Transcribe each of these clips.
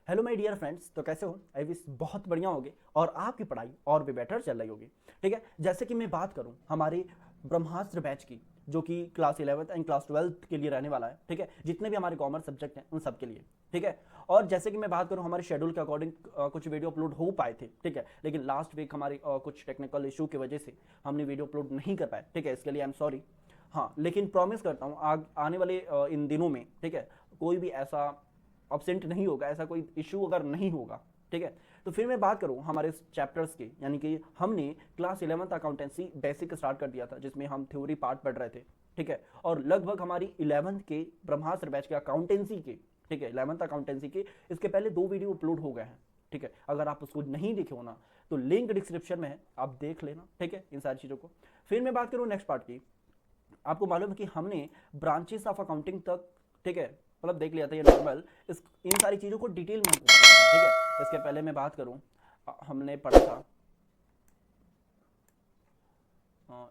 Hello my dear friends, तो कैसे हो? आई विश बहुत बढ़िया होगे और आपकी पढ़ाई और भी बेटर चल रही होगी। ठीक है, जैसे कि मैं बात करूं हमारे ब्रह्मास्त्र बैच की, जो कि class 11th and class 12th के लिए रहने वाला है। ठीक है, जितने भी हमारे कॉमर्स सब्जेक्ट हैं उन सब के लिए। ठीक है, और जैसे कि मैं बात करूं हमारे शेड्यूल के अकॉर्डिंग कुछ वीडियो अपलोड हो पाए थे। ठीक है, लेकिन लास्ट वीक हमारी कुछ टेक्निकल इशू की वजह से हमने वीडियो अपलोड नहीं कर पाए। ठीक है, इसके लिए आई एम सॉरी। हाँ, लेकिन प्रॉमिस करता हूँ आने वाले इन दिनों में, ठीक है, कोई भी ऐसा अब्सेंट नहीं होगा, ऐसा कोई इशू अगर नहीं होगा। ठीक है, तो फिर मैं बात करूं हमारे चैप्टर्स की, यानी कि हमने class 11th accountancy basic start कर दिया था, जिसमें हम थ्योरी पार्ट पढ़ रहे थे। ठीक है, और लगभग हमारी 11th के ब्रह्मास्त्र बैच के अकाउंटेंसी के, ठीक है, 11th अकाउंटेंसी के इसके पहले 2 वीडियो अपलोड हो गए हैं। ठीक है, अगर आप उसको नहीं देखे हो ना तो लिंक डिस्क्रिप्शन में है, आप देख लेना। ठीक है, इन सारी चीज़ों को। फिर मैं बात करूँ नेक्स्ट पार्ट की। आपको मालूम है कि हमने ब्रांचेस ऑफ अकाउंटिंग तक, ठीक है, मतलब देख लिया था ये नॉर्मल। इस इन सारी चीज़ों को डिटेल में हमको पढ़ना था। ठीक है, इसके पहले मैं बात करूं, हमने पढ़ा था,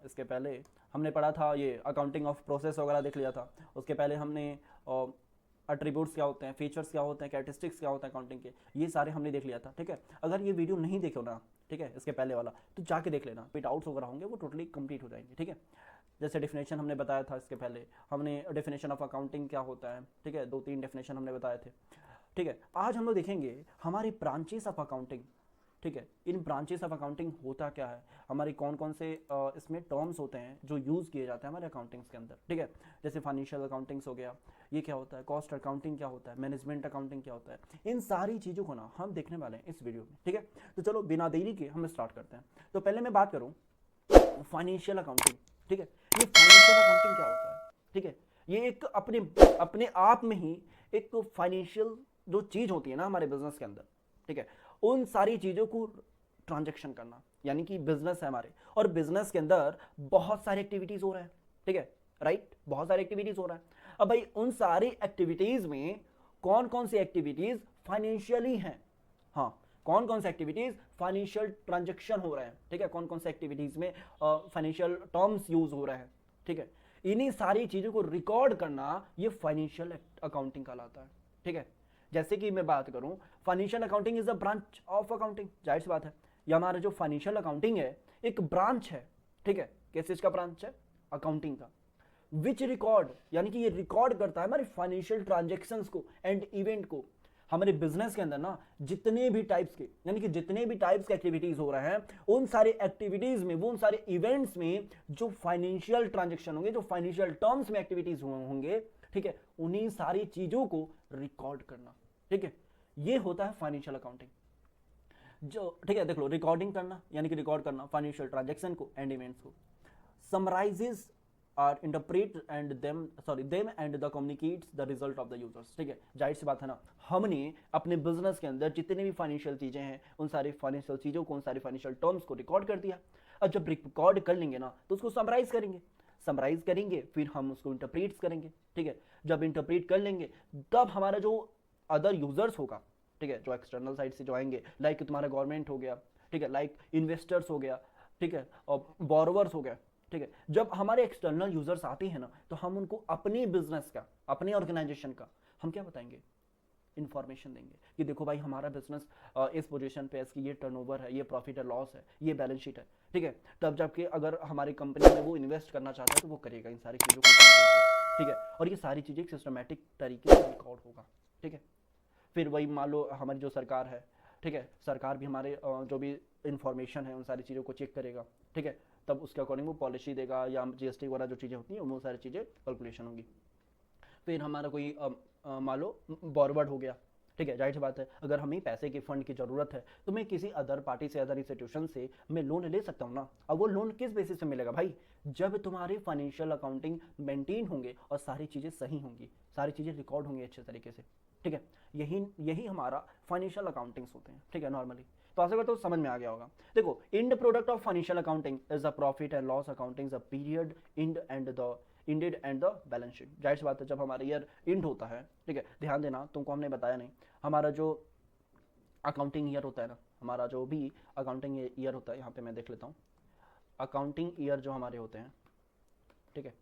इसके पहले हमने पढ़ा था ये अकाउंटिंग ऑफ प्रोसेस वगैरह देख लिया था। उसके पहले हमने अट्रीब्यूट्स क्या होते हैं, फीचर्स क्या होते हैं, कैरेक्टरिस्टिक्स क्या होता है अकाउंटिंग के, ये सारे हमने देख लिया था। ठीक है, अगर ये वीडियो नहीं देखे हो ना, ठीक है, इसके पहले वाला, तो जाके देख लेना। फिर डाउट्स वगैरह होंगे वो टोटली कंप्लीट हो जाएंगे। ठीक है, जैसे डेफिनेशन हमने बताया था, इसके पहले हमने डेफिनेशन ऑफ अकाउंटिंग क्या होता है, ठीक है, 2-3 डेफिनेशन हमने बताए थे। ठीक है, आज हम लोग देखेंगे हमारी ब्रांचेस ऑफ अकाउंटिंग। ठीक है, इन ब्रांचेस ऑफ अकाउंटिंग होता क्या है, हमारी कौन कौन से इसमें टर्म्स होते हैं जो यूज़ किए जाते हैं हमारे अकाउंटिंग्स के अंदर। ठीक है, जैसे फाइनेंशियल अकाउंटिंग्स हो गया, ये क्या होता है, कॉस्ट अकाउंटिंग क्या होता है, मैनेजमेंट अकाउंटिंग क्या होता है, इन सारी चीज़ों को ना हम देखने वाले हैं इस वीडियो में। ठीक है, तो चलो बिना देरी के हम स्टार्ट करते हैं। तो पहले मैं बात करूँ फाइनेंशियल अकाउंटिंग। ठीक है, ये फाइनेंशियल अकाउंटिंग क्या होता है? ठीक है, ये एक अपने अपने आप में ही एक फाइनेंशियल जो चीज होती है ना हमारे बिजनेस के अंदर, ठीक है, उन सारी चीजों को ट्रांजेक्शन करना, यानी कि बिजनेस है हमारे, और बिजनेस के अंदर बहुत सारी एक्टिविटीज हो रहा है। ठीक है, राइट, बहुत सारी एक्टिविटीज हो रहा है। अब भाई उन सारी एक्टिविटीज में कौन कौन सी एक्टिविटीज फाइनेंशियली हैं? हाँ, कौन कौन सी एक्टिविटीज फाइनेंशियल ट्रांजेक्शन हो रहे हैं। ठीक है, कौन कौन सी एक्टिविटीज में फाइनेंशियल टर्म्स यूज हो रहे हैं। ठीक है, इन्हीं सारी चीजों को रिकॉर्ड करना ये फाइनेंशियल अकाउंटिंग कहलाता है। ठीक है, जैसे कि मैं बात करूं, financial accounting is a branch of accounting. जाहिर सी बात है, ये हमारा जो फाइनेंशियल अकाउंटिंग है एक ब्रांच है। ठीक है, किस चीज का ब्रांच है? अकाउंटिंग का। विच रिकॉर्ड, यानी कि ये रिकॉर्ड करता है हमारे फाइनेंशियल ट्रांजेक्शन्स को एंड इवेंट को। हमारे बिजनेस के अंदर ना जितने भी टाइप्स के, यानी कि जितने भी टाइप्स के एक्टिविटीज हो रहे हैं, उन सारे एक्टिविटीज में, वो उन सारे इवेंट्स में जो फाइनेंशियल ट्रांजेक्शन होंगे, जो फाइनेंशियल टर्म्स में एक्टिविटीज होंगे, ठीक है, उन्हीं सारी चीजों को रिकॉर्ड करना। ठीक है, ये होता है फाइनेंशियल अकाउंटिंग जो। ठीक है, देख लो, रिकॉर्डिंग करना यानी कि रिकॉर्ड करना फाइनेंशियल ट्रांजेक्शन को एंड इवेंट्स को, summarises are interpret and them and the communicates the result of the users. ठीक है, जाहिर सी बात है ना, हमने अपने बिजनेस के अंदर जितने भी फाइनेंशियल चीजें हैं, उन सारी फाइनेंशियल चीजों को, उन सारी फाइनेंशियल टर्म्स को रिकॉर्ड कर दिया। अब जब रिकॉर्ड कर लेंगे ना तो उसको समराइज करेंगे, समराइज करेंगे, फिर हम उसको इंटरप्रेट करेंगे। ठीक है, जब इंटरप्रेट कर लेंगे तब हमारा जो अदर यूजर्स होगा, ठीक है, जो एक्सटर्नल साइड से जो आएंगे, लाइक तुम्हारा गवर्नमेंट हो गया, ठीक है, लाइक इन्वेस्टर्स हो गया, ठीक है, और बोरोवर्स हो गया। ठीक है, जब हमारे एक्सटर्नल यूजर्स आते हैं ना तो हम उनको अपनी बिजनेस का, अपनी ऑर्गेनाइजेशन का हम क्या बताएंगे, इंफॉर्मेशन देंगे कि देखो भाई हमारा बिजनेस इस पोजीशन पे, इसकी ये टर्नओवर है, ये प्रॉफिट है, लॉस है, ये बैलेंस शीट है। ठीक है, तब जबकि अगर हमारी कंपनी में वो इन्वेस्ट करना चाहता है तो वो करेगा इन सारी चीज़ों को। ठीक है, और ये सारी चीज़ें एक सिस्टमेटिक तरीके से रिकॉर्ड होगा। ठीक है, फिर वही मान लो हमारी जो सरकार है, ठीक है, सरकार भी हमारे जो भी इंफॉर्मेशन है उन सारी चीज़ों को चेक करेगा। ठीक है, तब उसके अकॉर्डिंग वो पॉलिसी देगा, या जीएसटी वगैरह जो चीज़ें होती हैं वो सारी चीज़ें कैलकुलेशन होंगी। फिर हमारा कोई मान लो फॉरवर्ड हो गया। ठीक है, जाहिर सी बात है, अगर हमें पैसे के फंड की ज़रूरत है तो मैं किसी अदर पार्टी से, अदर इंस्टीट्यूशन से मैं लोन ले सकता हूँ ना। अब वो लोन किस बेसिस पे मिलेगा भाई? जब तुम्हारे फाइनेंशियल अकाउंटिंग मेंटेन होंगे और सारी चीज़ें सही होंगी, सारी चीज़ें रिकॉर्ड होंगी अच्छे तरीके से। ठीक है, यही यही हमारा फाइनेंशियल अकाउंटिंग्स होते हैं। ठीक है, नॉर्मली तो आशा करता हूँ समझ में आ गया होगा। देखो, end product of financial accounting is the profit and loss accounting the period end and the ended and the balance sheet. जाहिर सी बात है, जब हमारा ईयर इंड होता है, ठीक है, ध्यान देना, तुमको हमने बताया नहीं, हमारा जो अकाउंटिंग ईयर होता है ना, हमारा जो भी अकाउंटिंग ईयर होता है, यहाँ पे मैं देख लेता हूँ अकाउंटिंग ईयर जो हमारे होते हैं, ठीक है,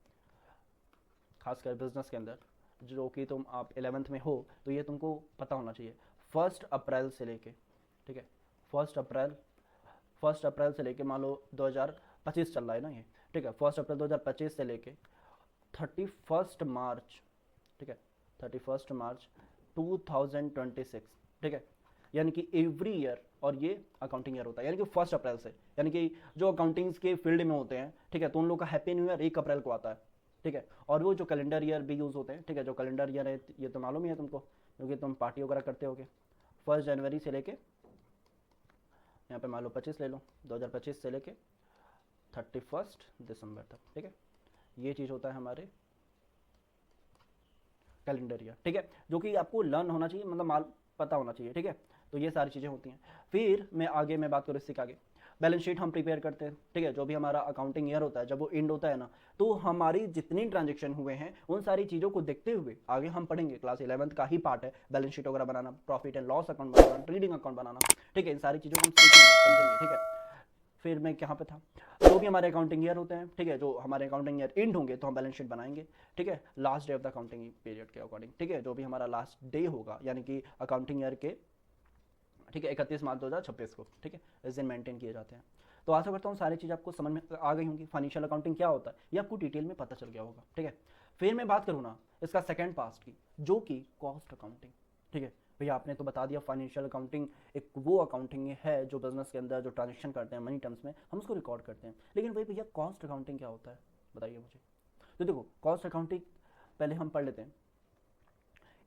खासकर बिजनेस के अंदर, जो कि तुम आप 11th में हो तो ये तुमको पता होना चाहिए। 1 अप्रैल से लेके, ठीक है, 1 अप्रैल से लेके मान लो 2025 चल रहा है ना ये, ठीक है, 1 अप्रैल 2025 से लेके 31 मार्च, ठीक है, 31 मार्च 2026, ठीक है, यानी कि एवरी ईयर, और ये अकाउंटिंग ईयर होता है, यानी कि 1 अप्रैल से, यानी कि जो अकाउंटिंग्स के फील्ड में होते हैं, ठीक है, तो उन लोग का हैप्पी न्यू ईयर 1 अप्रैल को आता है, ठीक है। और वो जो कैलेंडर ईयर भी यूज़ होते हैं, ठीक है, जो कैलेंडर ईयर है ये तो मालूम ही है तुमको, क्योंकि तुम पार्टी वगैरह करते होगे। 1 जनवरी से लेके यहाँ पे मान लो 25 ले लो, 2025 से लेके 31 दिसंबर तक, ठीक है, ये चीज़ होता है हमारे कैलेंडर ईयर, ठीक है, जो कि आपको लर्न होना चाहिए, मतलब माल पता होना चाहिए, ठीक है। तो ये सारी चीज़ें होती हैं। फिर मैं बात करूँ इससे आगे, बैलेंस शीट हम प्रिपेयर करते हैं, ठीक है, जो भी हमारा अकाउंटिंग ईयर होता है, जब वो एंड होता है ना, तो हमारी जितनी ट्रांजेक्शन हुए हैं उन सारी चीज़ों को देखते हुए आगे हम पढ़ेंगे, क्लास 11th का ही पार्ट है बैलेंस शीट वगैरह बनाना, प्रॉफिट एंड लॉस अकाउंट बनाना, ट्रेडिंग अकाउंट बनाना, ठीक है, इन सारी चीज़ों को हम समझेंगे, ठीक है। फिर मैं कहाँ पे था, जो भी हमारे अकाउंटिंग ईयर होते हैं, ठीक है, जो हमारे अकाउंटिंग ईयर एंड होंगे तो हम बैलेंस शीट बनाएंगे, ठीक है, last day of the accounting period के अकॉर्डिंग, ठीक है, जो भी हमारा लास्ट डे होगा, यानी कि अकाउंटिंग ईयर के, ठीक है, 31 मार्च 2026 को, ठीक है, इस दिन मेंटेन किए जाते हैं। तो आशा करता हूँ सारी चीज़ आपको समझ में आ गई होंगी, फाइनेंशियल अकाउंटिंग क्या होता है ये आपको डिटेल में पता चल गया होगा, ठीक है। फिर मैं बात करूँ ना इसका सेकेंड पार्ट की, जो कि कॉस्ट अकाउंटिंग, ठीक है। भैया आपने तो बता दिया फाइनेंशियल अकाउंटिंग एक वो अकाउंटिंग है जो बिजनेस के अंदर जो ट्रांजेक्शन करते हैं मनी टर्म्स में हम उसको रिकॉर्ड करते हैं, लेकिन भाई भैया कॉस्ट अकाउंटिंग क्या होता है बताइए मुझे। तो देखो कॉस्ट अकाउंटिंग पहले हम पढ़ लेते हैं।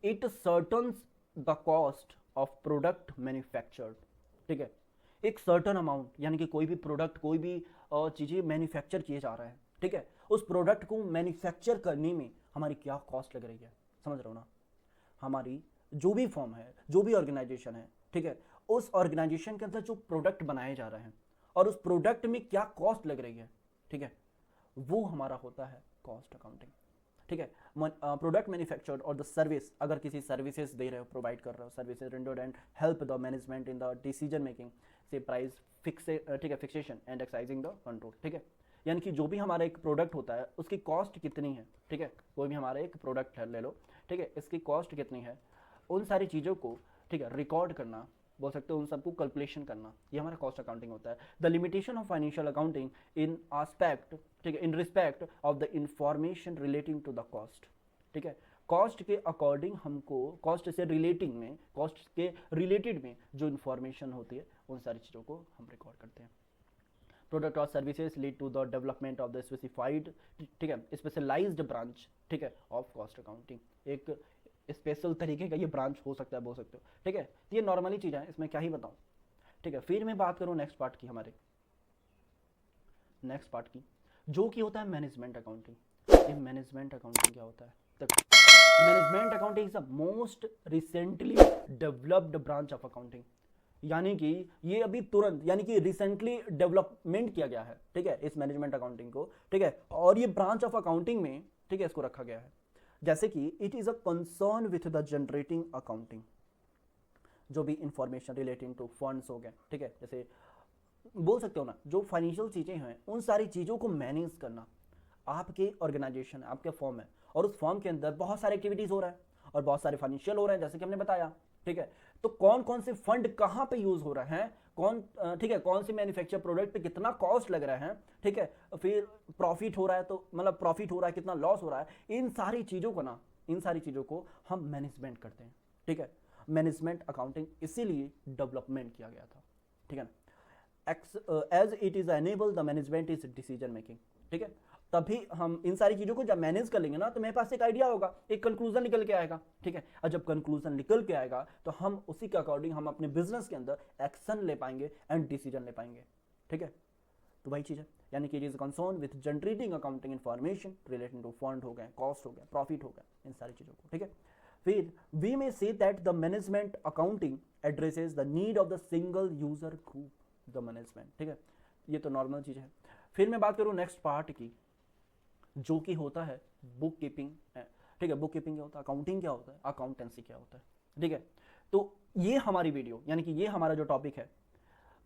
It ascertains the cost of product manufactured, ठीक है, एक सर्टन अमाउंट, यानी कि कोई भी प्रोडक्ट, कोई भी चीज़ें मैन्युफैक्चर किए जा रहे हैं, ठीक है, उस प्रोडक्ट को मैन्युफैक्चर करने में हमारी क्या कॉस्ट लग रही है, समझ रहे हो ना। हमारी जो भी फॉर्म है, जो भी ऑर्गेनाइजेशन है, ठीक है, उस ऑर्गेनाइजेशन के अंदर जो प्रोडक्ट बनाए जा रहे हैं और उस प्रोडक्ट में क्या कॉस्ट लग रही है, ठीक है, वो हमारा होता है कॉस्ट अकाउंटिंग, ठीक है। प्रोडक्ट मैन्युफैक्चर्ड और द सर्विस, अगर किसी सर्विसेज दे रहे हो, प्रोवाइड कर रहे हो, services rendered and help the management in the decision making से प्राइस फिक्स, ठीक है, फिक्सेशन एंड एक्साइजिंग द कंट्रोल, ठीक है, यानी कि जो भी हमारा एक प्रोडक्ट होता है उसकी कॉस्ट कितनी है, ठीक है, कोई भी हमारा एक प्रोडक्ट है ले लो, ठीक है, इसकी कॉस्ट कितनी है, उन सारी चीज़ों को, ठीक है, रिकॉर्ड करना, बोल सकते हो उन सबको कैलकुलेशन करना, ये हमारा कॉस्ट अकाउंटिंग होता है। The limitation of financial accounting in aspect, ठीक है, in respect of the information relating to the cost, ठीक है, कॉस्ट के अकॉर्डिंग हमको कॉस्ट से रिलेटिंग में, कॉस्ट के रिलेटेड में जो इन्फॉर्मेशन होती है उन सारी चीज़ों को हम रिकॉर्ड करते हैं। प्रोडक्ट और services lead to the development of the specified, ठीक है, स्पेशलाइज्ड ब्रांच, ठीक है, ऑफ कॉस्ट अकाउंटिंग, एक स्पेशल तरीके का ये ब्रांच हो सकता है, बोल सकते हो, ठीक है। ये नॉर्मली चीज़ है, इसमें क्या ही बताऊं, ठीक है। फिर मैं बात करूं नेक्स्ट पार्ट की, हमारे नेक्स्ट पार्ट की, जो कि होता है मैनेजमेंट अकाउंटिंग। ये मैनेजमेंट अकाउंटिंग क्या होता है, management accounting is the most recently developed branch of accounting, यानी कि ये अभी तुरंत, यानी कि रिसेंटली डेवलपमेंट किया गया है, ठीक है, इस मैनेजमेंट अकाउंटिंग को, ठीक है, और ये ब्रांच ऑफ अकाउंटिंग में, ठीक है, इसको रखा गया है। जैसे कि it is a concern with the generating accounting, जो भी इंफॉर्मेशन रिलेटिंग टू फंड्स हो गए, ठीक है, जैसे बोल सकते हो ना जो फाइनेंशियल चीज़ें हैं उन सारी चीज़ों को मैनेज करना। आपके ऑर्गेनाइजेशन, आपके फॉर्म है और उस फॉर्म के अंदर बहुत सारे एक्टिविटीज़ हो रहा है और बहुत सारे फाइनेंशियल हो रहे हैं, जैसे कि हमने बताया, ठीक है, तो कौन कौन से फंड कहाँ पे यूज़ हो रहे हैं, कौन, ठीक है, कौन से मैन्युफैक्चर प्रोडक्ट पे कितना कॉस्ट लग रहा है, ठीक है, फिर प्रॉफिट हो रहा है, तो मतलब प्रॉफिट हो रहा है, कितना लॉस हो रहा है, इन सारी चीज़ों को ना, इन सारी चीज़ों को हम मैनेजमेंट करते हैं, ठीक है। मैनेजमेंट अकाउंटिंग इसीलिए डेवलपमेंट किया गया था, ठीक है ना, as it is enable the management is decision making, ठीक है, तभी हम इन सारी चीज़ों को जब मैनेज कर लेंगे ना तो मेरे पास एक आइडिया होगा, एक कंक्लूजन निकल के आएगा, ठीक है, और जब कंक्लूजन निकल के आएगा तो हम उसी के अकॉर्डिंग हम अपने बिजनेस के अंदर एक्शन ले पाएंगे एंड डिसीजन ले पाएंगे, ठीक है। तो वही चीज़ है, यानी कि it is concern with generating accounting information relating to fund हो गए, कॉस्ट हो गए, प्रॉफिट हो गए, इन सारी चीज़ों को, ठीक है। फिर we may say that the management accounting addresses the need of the single user group, the management, ठीक है, ये तो नॉर्मल चीज़ है। फिर मैं बात करूँ नेक्स्ट पार्ट की, जो कि होता है बुक कीपिंग, ठीक है, बुक कीपिंग क्या होता है, अकाउंटिंग क्या होता है, अकाउंटेंसी क्या होता है, ठीक है। तो ये हमारी वीडियो, यानी कि ये हमारा जो टॉपिक है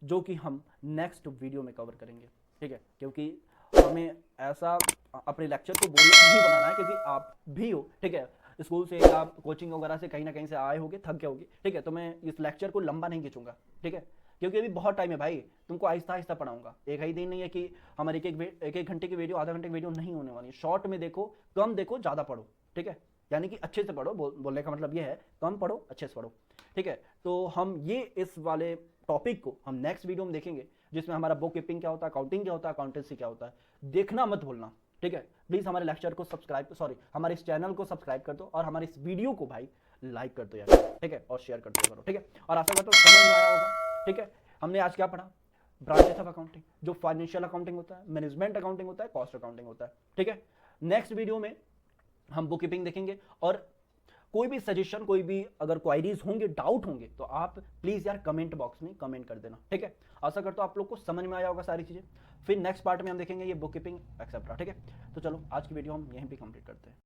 जो कि हम नेक्स्ट वीडियो में कवर करेंगे, ठीक है, क्योंकि हमें ऐसा अपने लेक्चर को बोरिंग नहीं बनाना है, क्योंकि आप भी हो, ठीक है, स्कूल से या कोचिंग वगैरह से कहीं ना कहीं से आए होगे, थक गए होगे, ठीक है। तो मैं इस लेक्चर को लंबा नहीं खींचूंगा, ठीक है, क्योंकि अभी बहुत टाइम है भाई, तुमको आहिस्ता आहिस्ता पढ़ाऊंगा। एक ही दिन नहीं है कि हमारे एक घंटे की वीडियो, आधा घंटे की वीडियो नहीं होने वाली। शॉर्ट में देखो, कम देखो, ज़्यादा पढ़ो, ठीक है, यानी कि अच्छे से पढ़ो। बोलने का मतलब ये है, कम पढ़ो, अच्छे से पढ़ो, ठीक है। तो हम ये इस वाले टॉपिक को हम नेक्स्ट वीडियो में देखेंगे, जिसमें हमारा बुक कीपिंग क्या होता है, अकाउंटिंग क्या होता है, अकाउंटेंसी क्या होता है। देखना मत भूलना, ठीक है। प्लीज़ हमारे लेक्चर को सब्सक्राइब, सॉरी, हमारे इस चैनल को सब्सक्राइब कर दो और हमारे इस वीडियो को भाई लाइक कर दो यार, ठीक है, और शेयर कर दो करो, ठीक है। और आशा करता हूँ समझ में आया होगा, ठीक है। हमने आज क्या पढ़ा, ब्रांचेस ऑफ अकाउंटिंग, जो फाइनेंशियल अकाउंटिंग होता है, मैनेजमेंट अकाउंटिंग होता है, कॉस्ट अकाउंटिंग होता है, ठीक है। नेक्स्ट वीडियो में हम बुक कीपिंग देखेंगे। और कोई भी सजेशन, कोई भी अगर क्वायरीज होंगे, डाउट होंगे, तो आप प्लीज यार कमेंट बॉक्स में कमेंट कर देना, ठीक है। आशा करता हूँ आप लोग को समझ में आया होगा सारी चीजें। फिर नेक्स्ट पार्ट में हम देखेंगे ये बुक कीपिंग एक्सेट्रा, ठीक है। तो चलो आज की वीडियो हम यहीं पे कंप्लीट करते हैं।